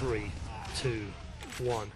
3, 2, 1.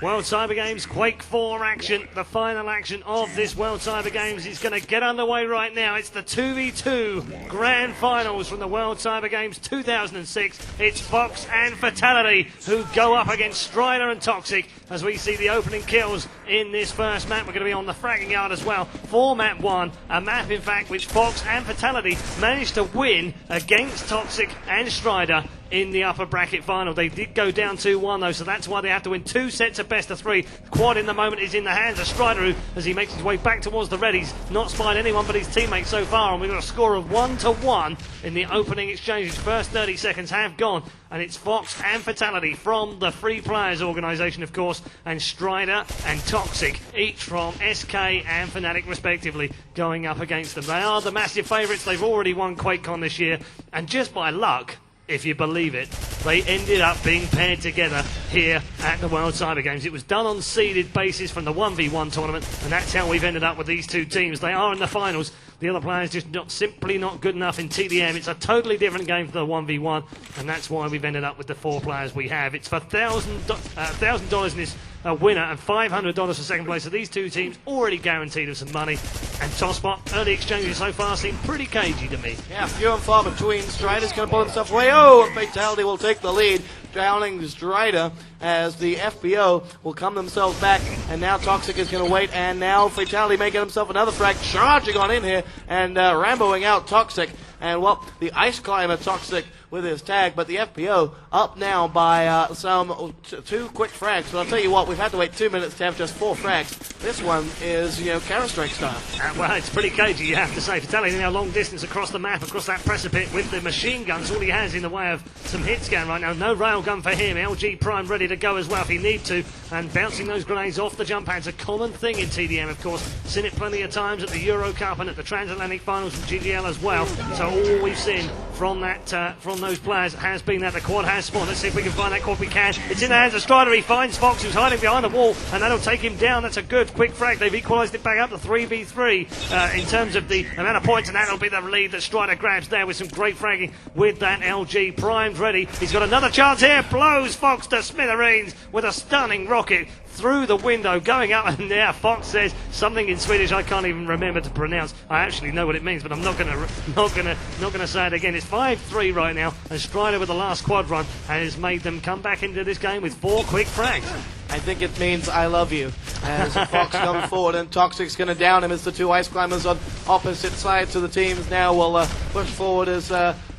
World Cyber Games Quake 4 action, the final action of this World Cyber Games is going to get underway right now. It's the 2v2 Grand Finals from the World Cyber Games 2006. It's Fox and Fatal1ty who go up against Ztrider and Toxic as we see the opening kills in this first map. We're going to be on the fragging yard as well for map 1, a map in fact which Fox and Fatal1ty managed to win against Toxic and Ztrider in the upper bracket final. They did go down 2-1 though, so that's why they have to win 2 sets of best of 3. Quad in the moment is in the hands of Ztrider, who, as he makes his way back towards the red, he's not spied anyone but his teammates so far, and we've got a score of 1-1 in the opening exchange. His first 30 seconds have gone, and it's Fox and Fatal1ty from the Free Players organisation, of course, and Ztrider and Toxic, each from SK and Fnatic respectively, going up against them. They are the massive favourites. They've already won QuakeCon this year, and just by luck, if you believe it, they ended up being paired together here at the World Cyber Games. It was done on seeded basis from the 1v1 tournament, and that's how we've ended up with these two teams. They are in the finals. The other players just simply not good enough in TDM. It's a totally different game for the 1v1, and that's why we've ended up with the 4 players we have. It's for $1,000 in this winner and $500 for second place. So these two teams already guaranteed us some money. And Tosspot, early exchanges so far seem pretty cagey to me. Yeah, few and far between. Strider's going to pull himself away. Oh, Fatal1ty will take the lead, drowning Ztrider as the FBO will come themselves back, and now Toxic is going to wait, and now Fatal1ty making himself another frag, charging on in here and Ramboing out Toxic, and well, the Ice Climber Toxic with his tag, but the FBO up now by some 2 quick frags. But I'll tell you what, we've had to wait 2 minutes to have just 4 frags. This one is, Counter-Strike style. Well, it's pretty cagey, you have to say. Fatal1ty now long distance across the map, across that precipice with the machine guns. All he has in the way of some hit scan right now. No railgun for him. LG Prime ready to go as well if he need to. And bouncing those grenades off the jump pads, a common thing in TDM, of course. Seen it plenty of times at the Euro Cup and at the Transatlantic Finals from GGL as well. So all we've seen from that, from those players has been that the quad has spawned. Let's see if we can find that quad. We can. It's in the hands of Ztrider. He finds Fox, who's hiding behind the wall, and that'll take him down. That's a good quick frag. They've equalised it back up to 3v3 in terms of the amount of points, and that'll be the lead that Ztrider grabs there with some great fragging with that LG. Primed ready. He's got another chance here. Blows Fox to smithereens with a stunning rocket through the window, going up, and now Fox says something in Swedish I can't even remember to pronounce. I actually know what it means, but I'm not gonna say it again. It's 5-3 right now, and Ztrider with the last quad run has made them come back into this game with 4 quick frags. I think it means I love you, as Fox comes forward, and Toxic's going to down him as the 2 Ice Climbers on opposite sides of the teams now will push forward as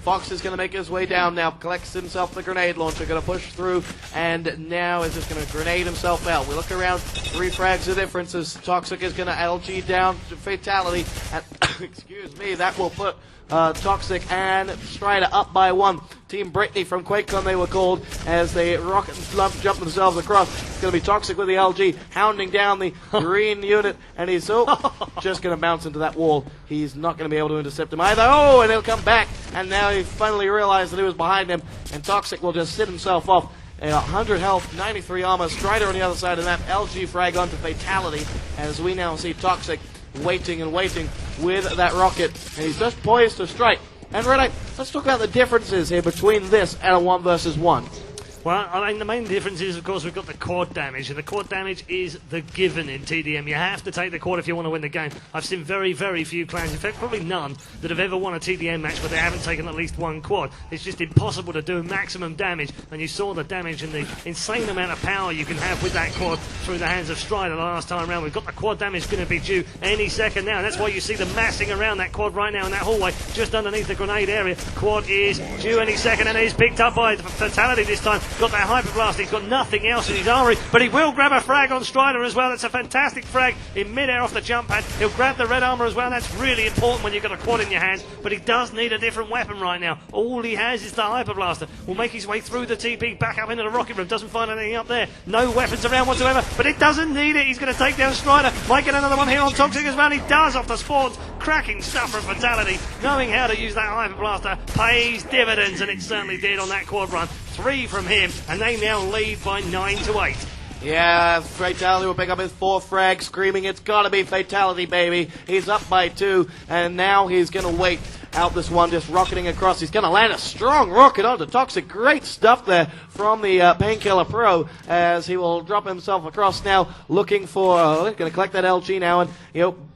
Fox is going to make his way down now, collects himself the grenade launcher, going to push through, and now is just going to grenade himself out. We look around, 3 frags of difference as Toxic is going to LG down to Fatal1ty, and excuse me, that will put Toxic and Ztrider up by 1. Team Brittany from QuakeCon they were called as they rocket and jump themselves across. It's going to be Toxic with the LG hounding down the green unit, and he's just going to bounce into that wall. He's not going to be able to intercept him either. Oh, and he'll come back, and now he finally realized that he was behind him, and Toxic will just sit himself off. 100 health, 93 armor. Ztrider on the other side of that. LG frag onto Fatal1ty as we now see Toxic waiting and waiting with that rocket, and he's just poised to strike. And Red, let's talk about the differences here between this and a 1 versus 1. Well, I mean, the main difference is, of course, we've got the quad damage, and the quad damage is the given in TDM. You have to take the quad if you want to win the game. I've seen very, very few clans, in fact, probably none, that have ever won a TDM match where they haven't taken at least 1 quad. It's just impossible to do maximum damage, and you saw the damage and the insane amount of power you can have with that quad through the hands of Ztrider the last time around. We've got the quad damage going to be due any second now, and that's why you see them massing around that quad right now in that hallway, just underneath the grenade area. Quad is due any second, and it is picked up by Fatal1ty this time. Got that hyper blast. He's got nothing else in his armory, but he will grab a frag on Ztrider as well. That's a fantastic frag in mid-air off the jump pad. He'll grab the red armor as well. That's really important when you've got a quad in your hands, but he does need a different weapon right now. All he has is the hyper blaster. Will make his way through the TP, back up into the rocket room. Doesn't find anything up there. No weapons around whatsoever, but it doesn't need it. He's going to take down Ztrider. Might get another one here on Toxic as well. He does off the spawns. Cracking stuff from Fatal1ty. Knowing how to use that hyper blaster pays dividends, and it certainly did on that quad run. 3 from him, and they now lead by 9-8. Yeah, Fatal1ty will pick up his 4th frag, screaming, it's gotta be Fatal1ty, baby. He's up by 2, and now he's gonna wait out this one, just rocketing across. He's going to land a strong rocket onto Toxic. Great stuff there from the Painkiller Pro as he will drop himself across now, looking for, going to collect that LG now, and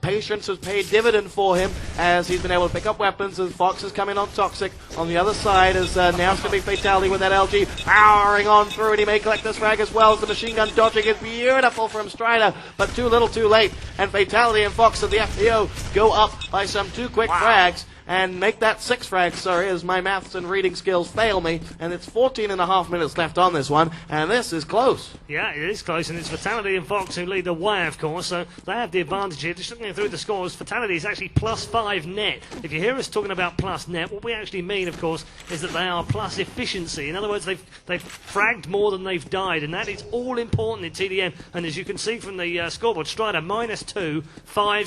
patience has paid dividend for him as he's been able to pick up weapons as Fox is coming on Toxic. On the other side is now it's going to be Fatality with that LG powering on through, and he may collect this frag as well as the machine gun dodging is beautiful from Ztrider, but too little too late, and Fatality and Fox of the FPO go up by some 2 quick frags and make that 6 frags, sorry, as my maths and reading skills fail me, and it's 14.5 minutes left on this one, and this is close. Yeah, it is close, and it's Fatality and Fox who lead the way, of course, so they have the advantage here. Just looking through the scores, Fatality is actually +5 net. If you hear us talking about plus net, what we actually mean, of course, is that they are plus efficiency. In other words, they've fragged more than they've died, and that is all important in TDM, and as you can see from the scoreboard, Ztrider -2, 5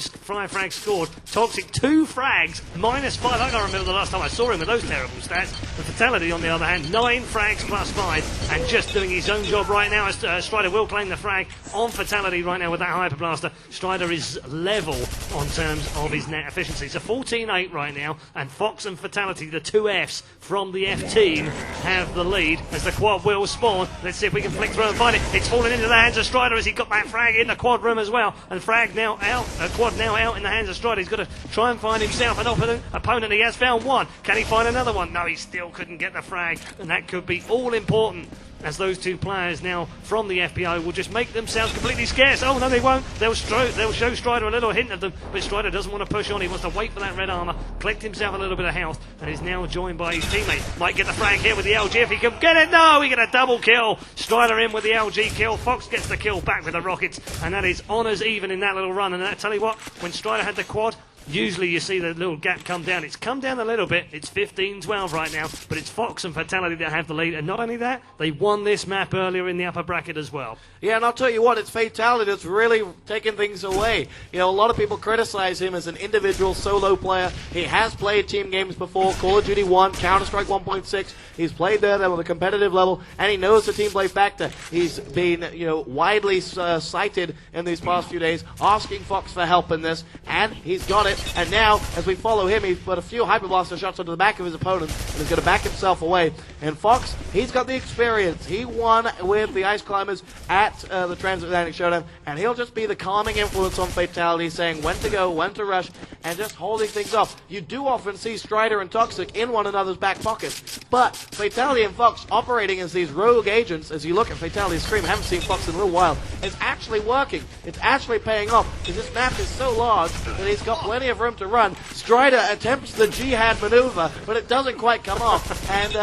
frags scored, Toxic 2 frags, -5. I can't remember the last time I saw him with those terrible stats. The Fatality, on the other hand, 9 frags +5, and just doing his own job right now as Ztrider will claim the frag on Fatality right now with that Hyper Blaster. Ztrider is level on terms of his net efficiency. So 14-8 right now, and Fox and Fatality, the 2 Fs from the F team, have the lead as the quad will spawn. Let's see if we can flick through and find it. It's falling into the hands of Ztrider as he got that frag in the quad room as well, and frag now out, quad now out in the hands of Ztrider. He's got to try and find himself an opponent. He has found one. Can he find another one? No, he still couldn't get the frag, and that could be all important as those 2 players now from the FPO will just make themselves completely scarce. Oh, no, they won't. They'll show Ztrider a little hint of them, but Ztrider doesn't want to push on. He wants to wait for that red armor, collect himself a little bit of health, and is now joined by his teammate. Might get the frag here with the LG if he can get it. No, he get a double kill. Ztrider in with the LG kill. Fox gets the kill back with the rockets, and that is honours even in that little run. And I tell you what, when Ztrider had the quad, usually you see the little gap come down. It's come down a little bit. It's 15-12 right now, but it's Fox and Fatality that have the lead. And not only that, they won this map earlier in the upper bracket as well. Yeah, and I'll tell you what, it's Fatality that's really taking things away. A lot of people criticize him as an individual solo player. He has played team games before, Call of Duty 1, Counter-Strike 1.6. He's played there with a competitive level, and he knows the team play factor. He's been, widely cited in these past few days, asking Fox for help in this, and he's got it. And now, as we follow him, he's put a few Hyper Blaster shots onto the back of his opponent, and he's going to back himself away. And Fox, he's got the experience. He won with the Ice Climbers at the Transatlantic Showdown, and he'll just be the calming influence on Fatality, saying when to go, when to rush, and just holding things off. You do often see Ztrider and Toxic in one another's back pockets, but Fatality and Fox operating as these rogue agents, as you look at Fatality's stream, haven't seen Fox in a little while, it's actually working. It's actually paying off, because this map is so large that he's got plenty of room to run. Ztrider attempts the jihad maneuver, but it doesn't quite come off, and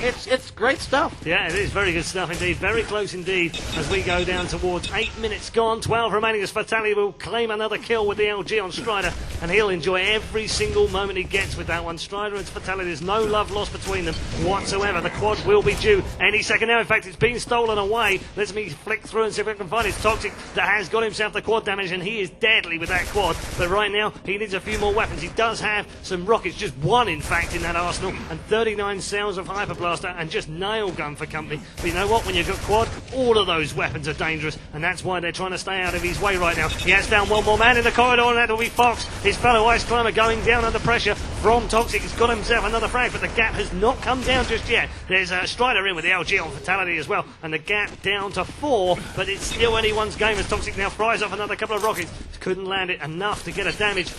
it's great stuff. Yeah, it is very good stuff indeed. Very close indeed as we go down towards 8 minutes gone, 12 remaining as Fatality will claim another kill with the LG on Ztrider, and he'll enjoy every single moment he gets with that one. Ztrider and Fatality, there's no love lost between them whatsoever. The quad will be due any second now. In fact, it's been stolen away. Let me flick through and see if I can find it. It's Toxic that has got himself the quad damage, and he is deadly with that quad, but right now he needs a few more weapons. He does have some rockets, just one in fact in that arsenal, and 39 cells of Hyper Blaster and just nail gun for company. But you know what, when you've got quad, all of those weapons are dangerous, and that's why they're trying to stay out of his way right now. He has found one more man in the corridor, and that will be Fox, his fellow Ice Climber, going down under pressure from Toxic. He's got himself another frag, but the gap has not come down just yet. There's a Ztrider in with the LG on Fatality as well, and the gap down to 4, but it's still anyone's game as Toxic now fries off another couple of rockets. Couldn't land it enough to get a damage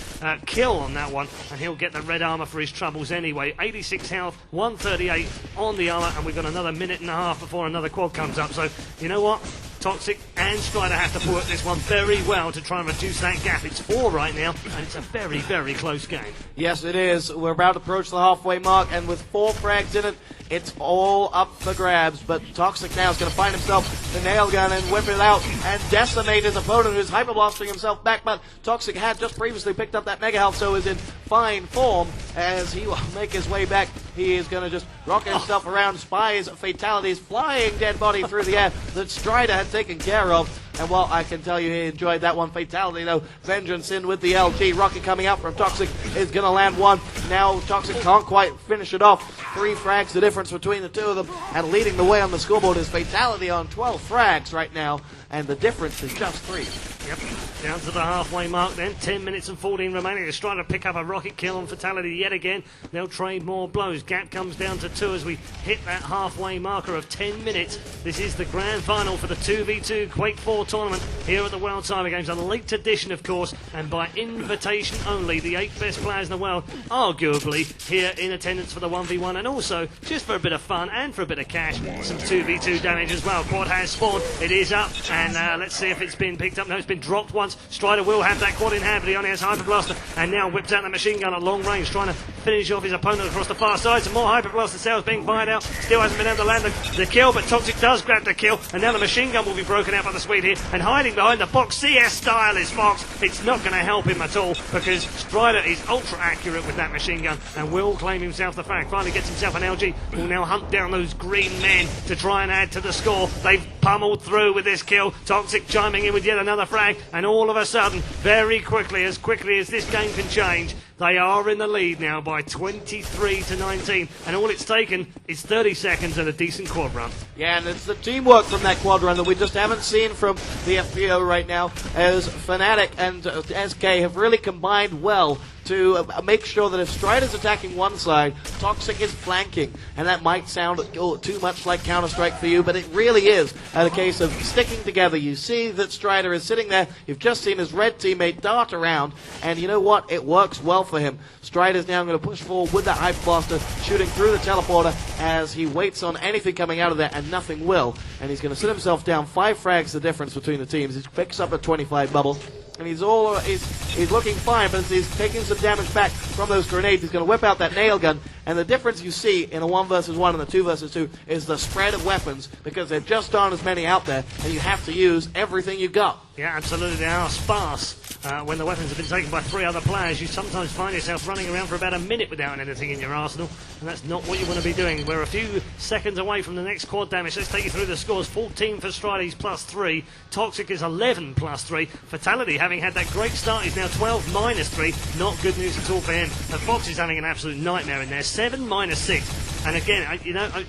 kill on that one, and he'll get the red armor for his troubles anyway. 86 health, 138 on the armor, and we've got another minute and a half before another quad comes up. So you know what, Toxic and Ztrider have to work this one very well to try and reduce that gap. It's 4 right now, and it's a very, very close game. Yes, it is. We're about to approach the halfway mark, and with 4 frags in it, it's all up for grabs. But Toxic now is going to find himself the nail gun and whip it out and decimate his opponent, who's hyper blasting himself back. But Toxic had just previously picked up that mega health, so is in fine form as he will make his way back. He is going to just rocket himself around, spies Fatality's flying dead body through the air that Ztrider had taken care of. And well, I can tell you he enjoyed that one. Fatality, though. Vengeance in with the LG. Rocket coming out from Toxic is going to land one. Now Toxic can't quite finish it off. 3 frags the difference between the two of them. And leading the way on the scoreboard is Fatality on 12 frags right now. And the difference is just 3. Yep, down to the halfway mark then. 10 minutes and 14 remaining. They're trying to pick up a rocket kill on Fatality yet again. They'll trade more blows. Gap comes down to 2 as we hit that halfway marker of 10 minutes. This is the grand final for the 2v2 Quake 4 tournament here at the World Cyber Games. A late edition, of course, and by invitation only. The 8 best players in the world, arguably, here in attendance for the 1v1, and also, just for a bit of fun and for a bit of cash, some 2v2 damage as well. Quad has spawned. It is up, and let's see if it's been picked up. No, it's been dropped once. Strider will have that quad in hand, but he only has Hyper Blaster, and now whips out the machine gun at long range, trying to finish off his opponent across the far side. Some more Hyper Blaster cells being fired out. Still hasn't been able to land the kill, but Toxic does grab the kill, and now the machine gun will be broken out by the Swede here, and hiding behind the box CS style is Fox. It's not going to help him at all, because Strider is ultra accurate with that machine gun and will claim himself the frag. Finally gets himself an LG, will now hunt down those green men to try and add to the score. They've pummeled through with this kill. Toxic chiming in with yet another frag, and all of a sudden, very quickly as this game can change, they are in the lead now by 23-19, and all it's taken is 30 seconds and a decent quad run. Yeah, and it's the teamwork from that quad run that we just haven't seen from the FPO right now, as Fnatic and SK have really combined well to make sure that if Strider's attacking one side, Toxic is flanking. And that might sound too much like Counter-Strike for you, but it really is a case of sticking together. You see that Strider is sitting there. You've just seen his red teammate dart around, and you know what? It works well for him. Strider's now going to push forward with that Hyper Blaster, shooting through the teleporter as he waits on anything coming out of there, and nothing will. And he's going to sit himself down. 5 frags the difference between the teams. He picks up a 25 bubble. And he's looking fine, but as he's taking some damage back from those grenades, he's going to whip out that nail gun. And the difference you see in a 1 versus 1 and a 2 versus 2 is the spread of weapons, because there just aren't as many out there, and you have to use everything you've got. Yeah, absolutely, they are sparse. When the weapons have been taken by 3 other players, you sometimes find yourself running around for about a minute without anything in your arsenal, and that's not what you want to be doing. We're a few seconds away from the next quad damage. Let's take you through the scores. 14 for Strider, he's +3. Toxic is 11 +3. Fatality, having had that great start, is now 12 -3. Not good news at all for him. And Fox is having an absolute nightmare in there. 7 -6. And again,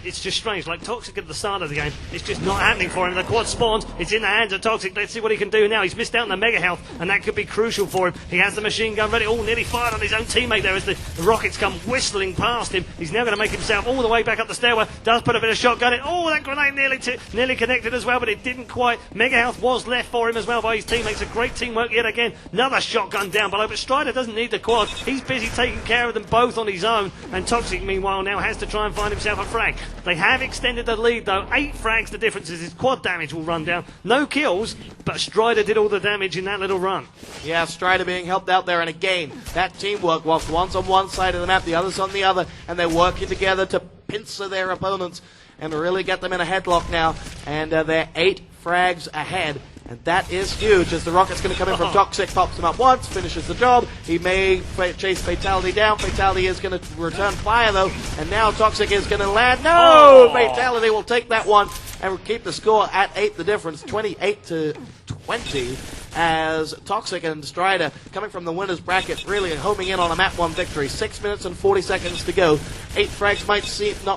it's just strange. Like Toxic at the start of the game, it's just not happening for him. The quad spawns, it's in the hands of Toxic. Let's see what he can do now. He's missed out on the mega health, and that could be crucial for him. He has the machine gun ready. Oh, nearly fired on his own teammate there as the rockets come whistling past him. He's now going to make himself all the way back up the stairwell. Does put a bit of shotgun in. Oh, that grenade nearly connected as well, but it didn't quite. Mega health was left for him as well by his teammates. A great teamwork yet again. Another shotgun down below, but Strider doesn't need the quad. He's busy taking care of them both on his own, and Toxic, meanwhile, now has to try and find himself a frag. They have extended the lead, though. 8 frags the difference is his quad damage will run down. No kills, but Strider did all the damage in that little run. Yeah, Strider being helped out there, and again, that teamwork, whilst one's on one side of the map, the other's on the other, and they're working together to pincer their opponents and really get them in a headlock now, and they're 8 frags ahead. And that is huge, as the rocket's going to come in from Toxic, pops him up once, finishes the job. He may chase Fatality down. Fatality is going to return fire, though, and now Toxic is going to land. No! Fatality will take that one and will keep the score at 8, the difference, 28-20, as Toxic and Strider, coming from the winner's bracket, really homing in on a map 1 victory. 6 minutes and 40 seconds to go. 8 frags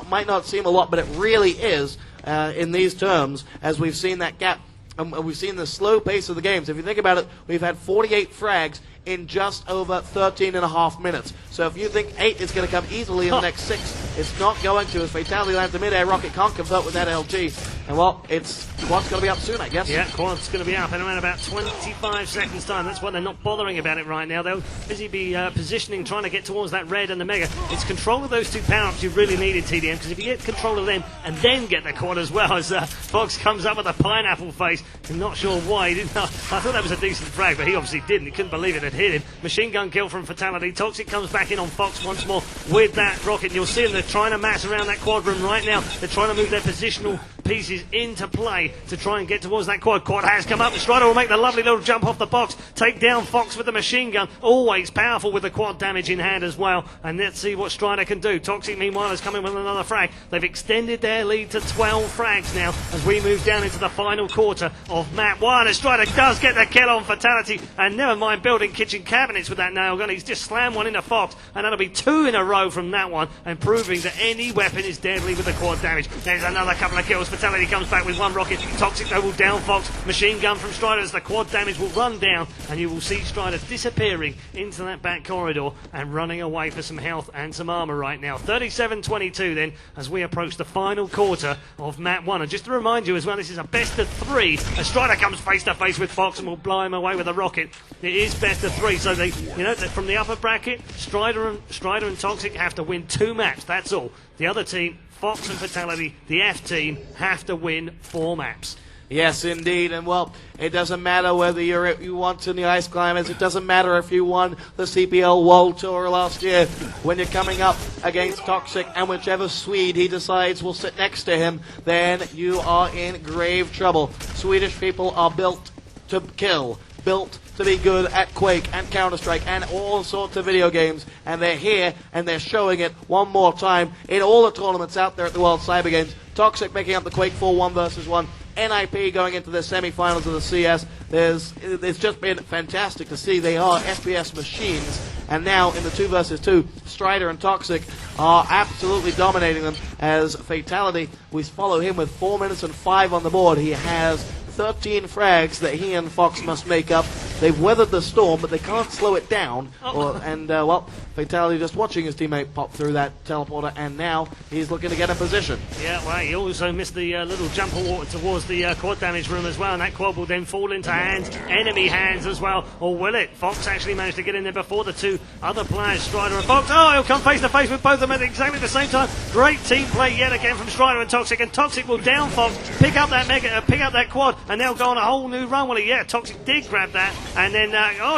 might not seem a lot, but it really is in these terms, as we've seen that gap. We've seen the slow pace of the games. If you think about it, we've had 48 frags in just over 13.5 minutes. So if you think 8 is going to come easily in the next 6, it's not going to, as Fatality lands the mid-air rocket, can't convert with that LG. And well, quad's going to be up soon, I guess. Yeah, quad's going to be up in around about 25 seconds time. That's why they're not bothering about it right now. They'll busy be positioning, trying to get towards that red and the mega. It's control of those 2 power-ups you really needed, TDM, because if you get control of them and then get the quad as well, as Fox comes up with a pineapple face, I'm not sure why he didn't. I thought that was a decent frag, but he obviously didn't. He couldn't believe it had hit him. Machine gun kill from Fatality. Toxic comes back in on Fox once more with that rocket. And you'll see them, they're trying to mass around that quad room right now. They're trying to move their positional pieces into play to try and get towards that quad. Quad has come up, and Ztrider will make the lovely little jump off the box, take down Fox with the machine gun. Always powerful with the quad damage in hand as well. And let's see what Ztrider can do. Toxic, meanwhile, is coming with another frag. They've extended their lead to 12 frags now as we move down into the final quarter of map 1. As Ztrider does get the kill on Fatality, and never mind building kitchen cabinets with that nail gun. He's just slammed one into Fox, and that'll be 2 in a row from that one, and proving that any weapon is deadly with the quad damage. There's another couple of kills. Fatality comes back with 1 rocket. Toxic, though, will down Fox. Machine gun from Ztrider as the quad damage will run down, and you will see Ztrider disappearing into that back corridor and running away for some health and some armor right now. 37-22 then as we approach the final quarter of map 1. And just to remind you as well, this is a best of 3 as Ztrider comes face to face with Fox and will blow him away with a rocket. It is best of 3, so from the upper bracket, Ztrider and Toxic have to win 2 maps. That's all. The other team, Fox and Fatality, the F team, have to win 4 maps. Yes, indeed, and well, it doesn't matter whether you won in the Ice Climbers, it doesn't matter if you won the CPL World Tour last year. When you're coming up against Toxic and whichever Swede he decides will sit next to him, then you are in grave trouble. Swedish people are built to kill, built to be good at Quake and Counter-Strike and all sorts of video games, and they're here and they're showing it one more time in all the tournaments out there at the World Cyber Games. Toxic making up the Quake 4 1 versus 1. NIP going into the semi-finals of the CS. It's just been fantastic to see. They are FPS machines, and now in the 2 versus 2, Ztrider and Toxic are absolutely dominating them. As Fatality, we follow him with 4 minutes and 5 on the board. He has 13 frags that he and Fox must make up. They've weathered the storm, but they can't slow it down. Well, Fatality just watching his teammate pop through that teleporter, and now he's looking to get in position. Yeah, well, he also missed the little jump towards the quad damage room as well, and that quad will then fall into enemy hands as well. Or will it? Fox actually managed to get in there before the 2 other players, Ztrider and Fox. Oh, he'll come face to face with both of them at exactly the same time. Great team play yet again from Ztrider and Toxic will down Fox, pick up that quad, and they'll go on a whole new run. Well, yeah, Toxic did grab that, and then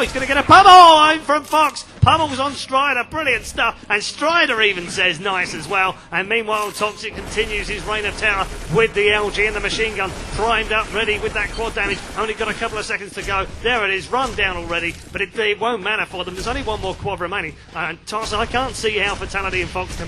he's going to get a pummel from Fox. Pummels on Ztrider, brilliant stuff, and Ztrider even says nice as well. And meanwhile, Toxic continues his reign of terror with the LG and the machine gun primed up, ready with that quad damage. Only got a couple of seconds to go. There it is, run down already, but it won't matter for them. There's only 1 more quad remaining. And I can't see how Fatality and Fox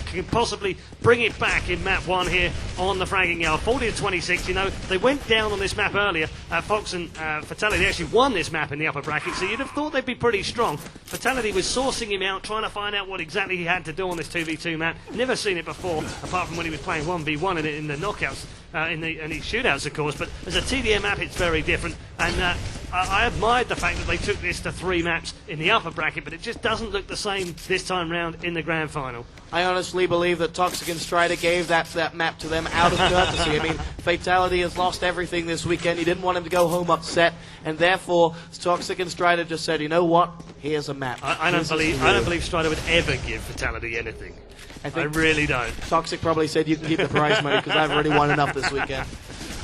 can possibly bring it back in map 1 here on the fragging yard. 40-26, they went down on this map earlier. Fox and Fatality actually won this map in the upper bracket, so you'd have thought they'd be pretty strong. Fatality was sourcing him out, trying to find out what exactly he had to do on this 2v2 map. Never seen it before, apart from when he was playing 1v1 in the knockouts, in the shootouts, of course. But as a TDM map, it's very different. And I admired the fact that they took this to 3 maps in the upper bracket, but it just doesn't look the same this time round in the grand final. I honestly believe that Toxic and Ztrider gave that map to them out of courtesy. I mean, Fatality has lost everything this weekend. He didn't want him to go home upset, and therefore Toxic and Ztrider just said, you know what? Here's a map. I don't believe Ztrider would ever give Fatality anything. I really don't. Toxic probably said, you can keep the prize money because I've already won enough this weekend.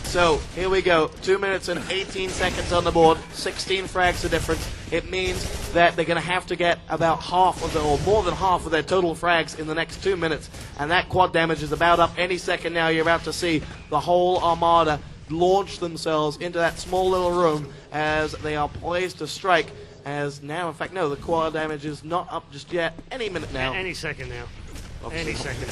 So, here we go. 2 minutes and 18 seconds on the board. 16 frags the difference. It means that they're going to have to get about half of or more than half of their total frags in the next 2 minutes. And that quad damage is about up any second now. You're about to see the whole armada launch themselves into that small little room as they are poised to strike. As now, in fact, no, the quad damage is not up just yet. Any minute now. Any second now. Any second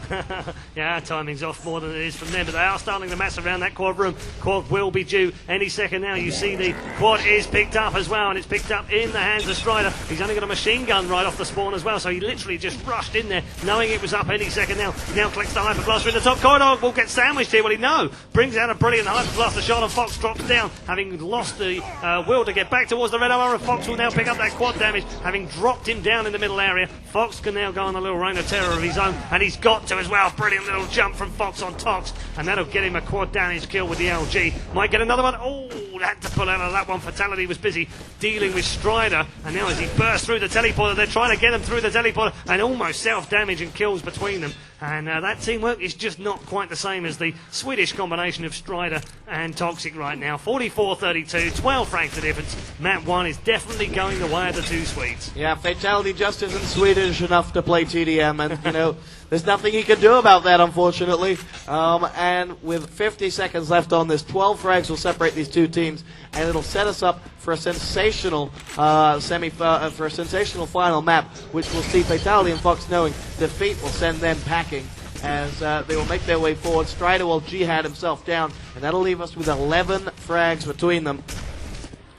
now. Yeah, our timing's off more than it is from them, but they are starting to mass around that quad room. Quad will be due any second now. You see the quad is picked up as well, and it's picked up in the hands of Ztrider. He's only got a machine gun right off the spawn as well, so he literally just rushed in there, knowing it was up any second now. Now collects the hyperblaster in the top corridor. Will get sandwiched here. Well, he no. Brings out a brilliant hyperblaster shot, and Fox drops down, having lost the will to get back towards the red armor, and Fox will now pick up that quad damage, having dropped him down in the middle area. Fox can now go on a little reign of terror of his own, and he's got to as well. Brilliant little jump from Fox on Tox, and that'll get him a quad damage kill with the LG. Might get another one. Oh, had to pull out of that one. Fatality was busy dealing with Ztrider, and now as he bursts through the teleporter, they're trying to get him through the teleporter, and almost self-damage and kills between them. And that teamwork is just not quite the same as the Swedish combination of Ztrider and Toxic right now. 44-32, 12 frags the difference. Map 1 is definitely going the way of the two Swedes. Yeah, Fatality just isn't Swedish enough to play TDM, and, you know, there's nothing he can do about that, unfortunately. And with 50 seconds left on this, 12 frags will separate these two teams, and it'll set us up for a sensational for a sensational final map, which will see Fatality and Fox knowing defeat will send them packing as they will make their way forward. Ztrider will jihad himself down, and that'll leave us with 11 frags between them.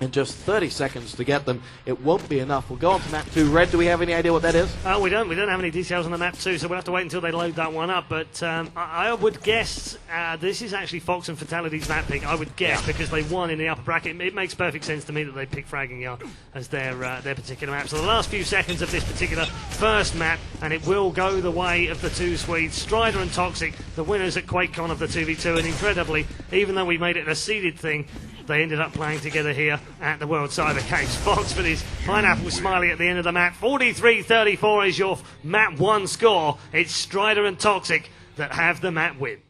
In just 30 seconds to get them. It won't be enough. We'll go on to map 2. Red, do we have any idea what that is? We don't have any details on the map 2, so we'll have to wait until they load that one up. But I would guess this is actually Fox and Fatality's map pick. I would guess, because they won in the upper bracket. It makes perfect sense to me that they pick Fragging Yard as their particular map. So the last few seconds of this particular first map, and it will go the way of the two Swedes, Ztrider and Toxic, the winners at QuakeCon of the 2v2. And incredibly, even though we made it a seeded thing, they ended up playing together here at the World Cyber Games. Fox with his pineapple smiley at the end of the map. 43-34 is your map 1 score. It's Ztrider and Toxic that have the map win.